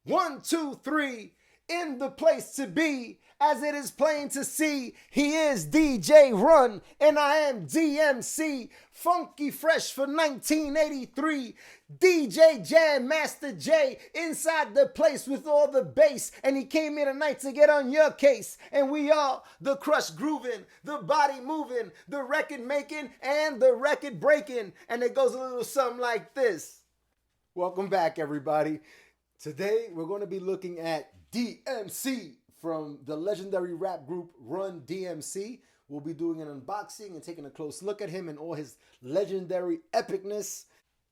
1, 2, 3, in the place to be, as it is plain to see. He is DJ Run, and I am DMC, funky fresh for 1983. DJ Jam Master J, inside the place with all the bass, and he came here tonight to get on your case. And we are the crush grooving, the body moving, the record making, and the record breaking. And it goes a little something like this. Welcome back, everybody. Today, we're going to be looking at DMC from the legendary rap group Run DMC. We'll be doing an unboxing and taking a close look at him and all his legendary epicness.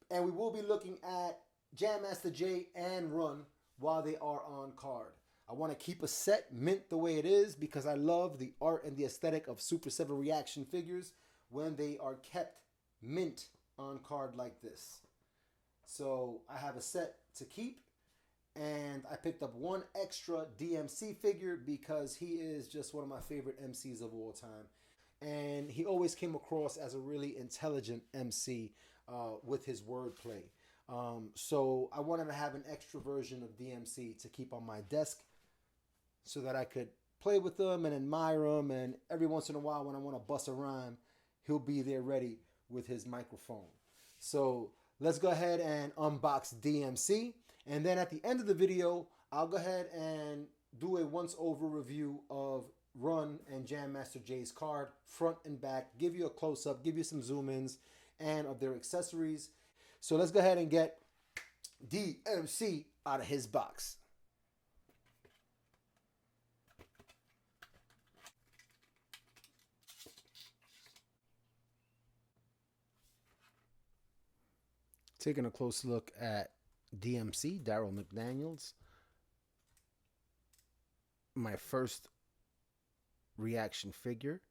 And we will be looking at Jam Master J and Run while they are on card. I want to keep a set mint the way it is because I love the art and the aesthetic of Super7 reaction figures when they are kept mint on card like this. So I have a set to keep. And I picked up one extra DMC figure because he is just one of my favorite MCs of all time. And he always came across as a really intelligent MC with his wordplay. So I wanted to have an extra version of DMC to keep on my desk so that I could play with them and admire him. And every once in a while when I want to bust a rhyme, he'll be there ready with his microphone. So let's go ahead and unbox DMC. And then at the end of the video, I'll go ahead and do a once-over review of Run and Jam Master J's card, front and back, give you a close-up, give you some zoom-ins, and of their accessories. So let's go ahead and get DMC out of his box. Taking a close look at DMC, Daryl McDaniels. My first reaction figure.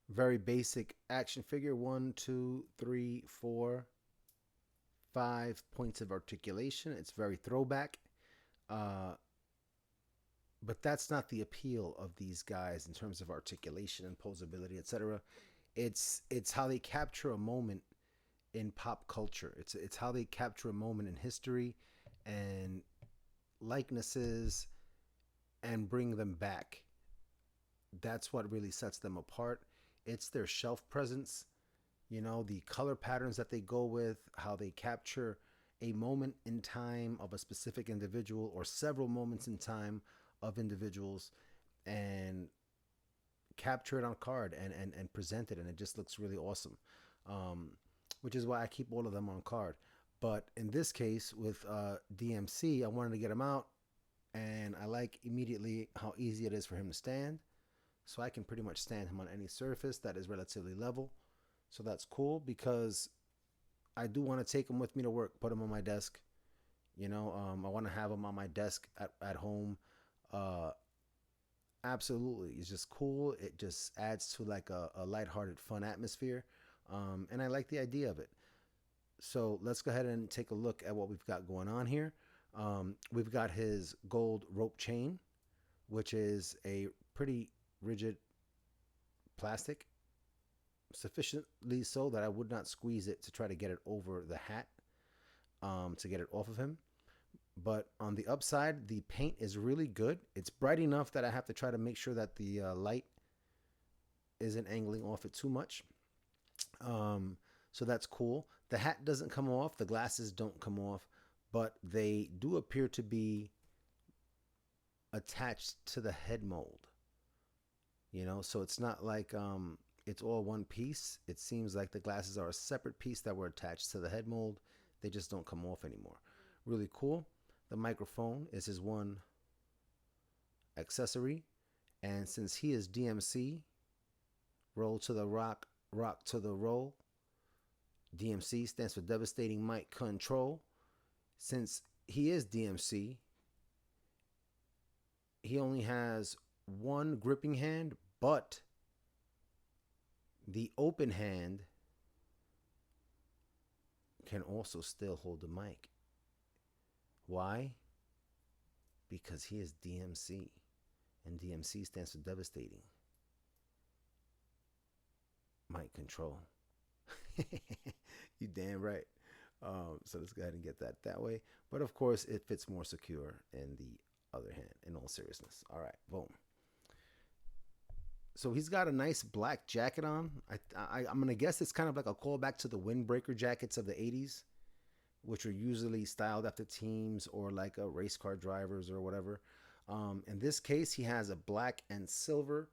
Very basic action figure. 1, 2, 3, 4, 5 points of articulation. It's very throwback. But that's not the appeal of these guys in terms of articulation and posability, etc. It's how they capture a moment in pop culture. It's how they capture a moment in history and likenesses and bring them back. That's what really sets them apart. It's their shelf presence, you know, the color patterns that they go with, how they capture a moment in time of a specific individual or several moments in time of individuals and capture it on card and present it, and it just looks really awesome. Which is why I keep all of them on card. But in this case, with DMC, I wanted to get him out, and I like immediately how easy it is for him to stand. So I can pretty much stand him on any surface that is relatively level. So that's cool because I do want to take him with me to work, put him on my desk. You know, I want to have him on my desk at home. Absolutely. It's just cool. It just adds to like a lighthearted, fun atmosphere. And I like the idea of it. So let's go ahead and take a look at what we've got going on here. We've got his gold rope chain, which is a pretty rigid plastic, sufficiently so that I would not squeeze it to try to get it over the hat to get it off of him. But on the upside, the paint is really good. It's bright enough that I have to try to make sure that the light isn't angling off it too much. So that's cool. The hat doesn't come off, the glasses don't come off, but they do appear to be attached to the head mold. You know, so it's not like it's all one piece. It seems like the glasses are a separate piece that were attached to the head mold. They just don't come off anymore. Really cool. The microphone is his one accessory. And since he is DMC, roll to the rock, rock to the roll. DMC stands for Devastating Mic Control. Since he is DMC, he only has one gripping hand, but the open hand can also still hold the mic. Why? Because he is DMC, and DMC stands for Devastating Mic Control. You damn right. So let's go ahead and get that way. But of course, it fits more secure in the other hand, in all seriousness. All right, boom. So he's got a nice black jacket on. I'm gonna guess it's kind of like a callback to the windbreaker jackets of the '80s, which are usually styled after teams or like a race car drivers or whatever. In this case, he has a black and silver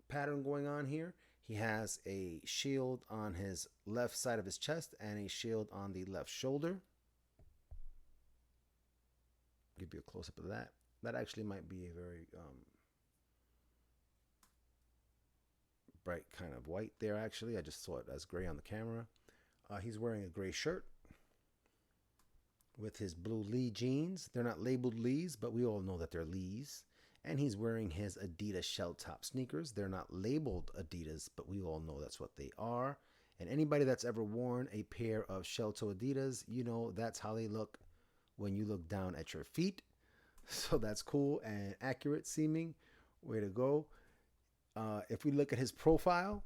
pattern going on here. He has a shield on his left side of his chest and a shield on the left shoulder. Give you a close up of that. That actually might be a very bright kind of white there, actually. I just saw it as gray on the camera. He's wearing a gray shirt with his blue Lee jeans. They're not labeled Lees, but we all know that they're Lees. And he's wearing his Adidas shell top sneakers. They're not labeled Adidas, but we all know that's what they are. And anybody that's ever worn a pair of shell toe Adidas, you know that's how they look when you look down at your feet. So that's cool and accurate seeming. Way to go. If we look at his profile,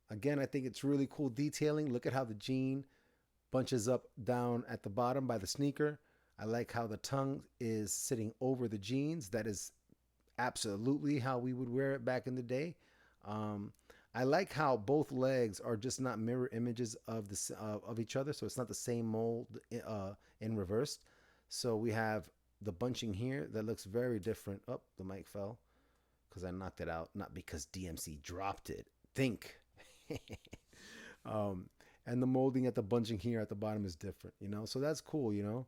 again, I think it's really cool detailing. Look at how the jean bunches up down at the bottom by the sneaker. I like how the tongue is sitting over the jeans. That is absolutely how we would wear it back in the day. I like how both legs are just not mirror images of each other, so it's not the same mold in reverse. So we have the bunching here that looks very different. Oh, the mic fell because I knocked it out, not because DMC dropped it. Think. And the molding at the bunching here at the bottom is different, you know. So that's cool, you know,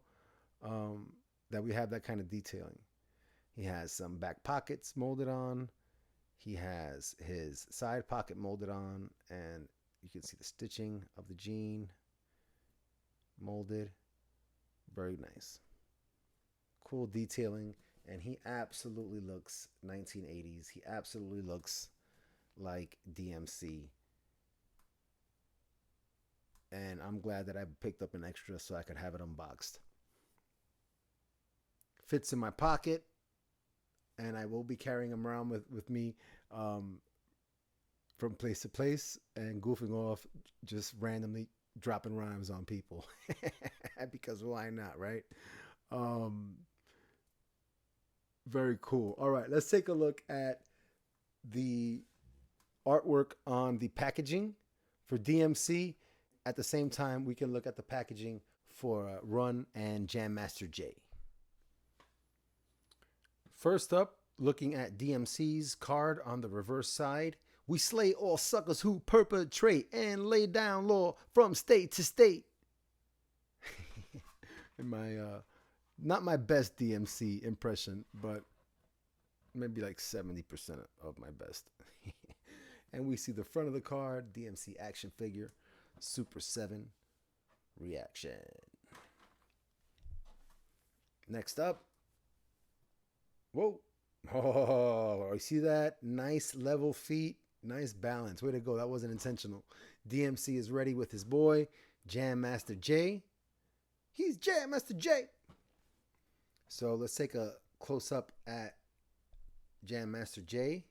that we have that kind of detailing. He has some back pockets molded on. He has his side pocket molded on, and you can see the stitching of the jean molded. Very nice. Cool detailing, and he absolutely looks 1980s. He absolutely looks like DMC. And I'm glad that I picked up an extra so I could have it unboxed. Fits in my pocket, and I will be carrying them around with me from place to place and goofing off, just randomly dropping rhymes on people. Because why not, right? Um, Very cool. All right, let's take a look at the artwork on the packaging for DMC. At the same time, we can look at the packaging for Run and Jam Master Jay. First up, looking at DMC's card on the reverse side, we slay all suckers who perpetrate and lay down law from state to state. In my not my best DMC impression, but maybe like 70% of my best. And we see the front of the card, DMC action figure, Super7 reaction. Next up, whoa. Oh, you see that? Nice level feet, nice balance. Way to go. That wasn't intentional. DMC is ready with his boy, Jam Master Jay. He's Jam Master Jay. So let's take a close up at Jam Master Jay.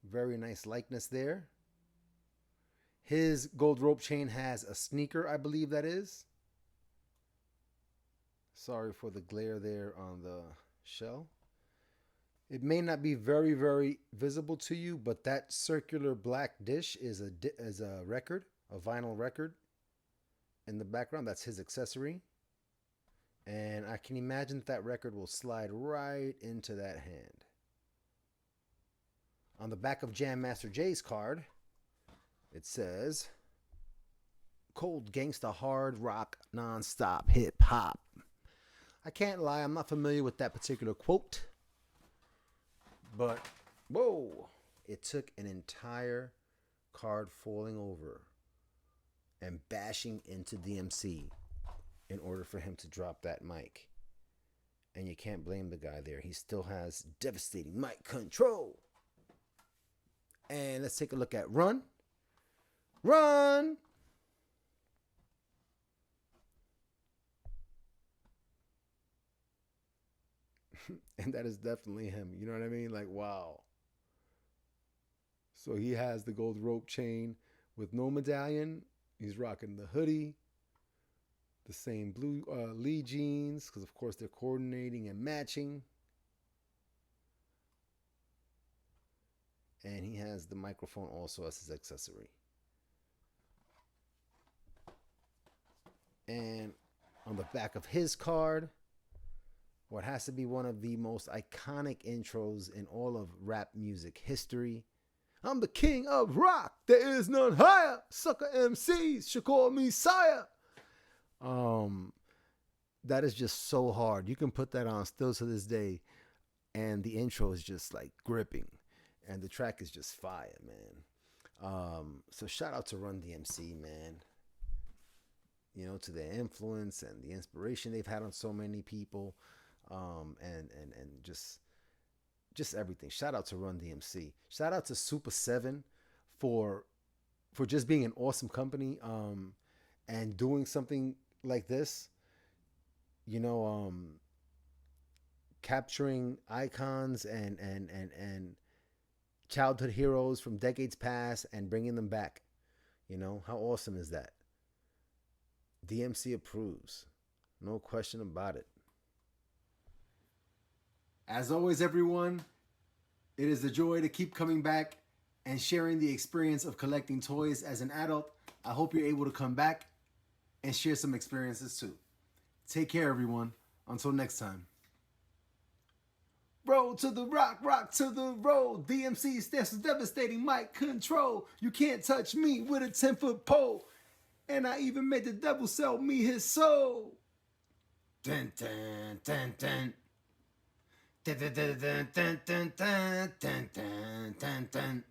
Very nice likeness there. His gold rope chain has a sneaker, I believe that is. Sorry for the glare there on the shell. It may not be very, very visible to you, but that circular black dish is a record, a vinyl record in the background. That's his accessory. And I can imagine that record will slide right into that hand. On the back of Jam Master Jay's card, it says, Cold Gangsta Hard Rock Non-Stop Hip Hop. I can't lie, I'm not familiar with that particular quote. But, whoa, it took an entire card falling over and bashing into DMC in order for him to drop that mic. And you can't blame the guy there. He still has devastating mic control. And let's take a look at Run. Run! And that is definitely him. You know what I mean? Like, wow. So he has the gold rope chain with no medallion He's rocking the hoodie, the same blue Lee jeans, because of course they're coordinating and matching. And he has the microphone also as his accessory. And on the back of his card, what has to be one of the most iconic intros in all of rap music history. I'm the king of rock. There is none higher. Sucker MCs should call me sire. That is just so hard. You can put that on still to this day, and the intro is just like gripping, and the track is just fire, man. So shout out to Run DMC, man. You know, to their influence and the inspiration they've had on so many people, and just everything. Shout out to Run DMC. Shout out to Super7 for just being an awesome company, and doing something like this. You know, capturing icons and childhood heroes from decades past and bringing them back. You know, how awesome is that? DMC approves. No question about it. As always, everyone, it is a joy to keep coming back and sharing the experience of collecting toys as an adult. I hope you're able to come back and share some experiences too. Take care, everyone. Until next time. Roll to the rock, rock to the roll. DMC stands for devastating mic control. You can't touch me with a 10-foot pole. And I even made the devil sell me his soul. Dun dun dun dun. Dun dun dun dun dun dun dun dun dun dun.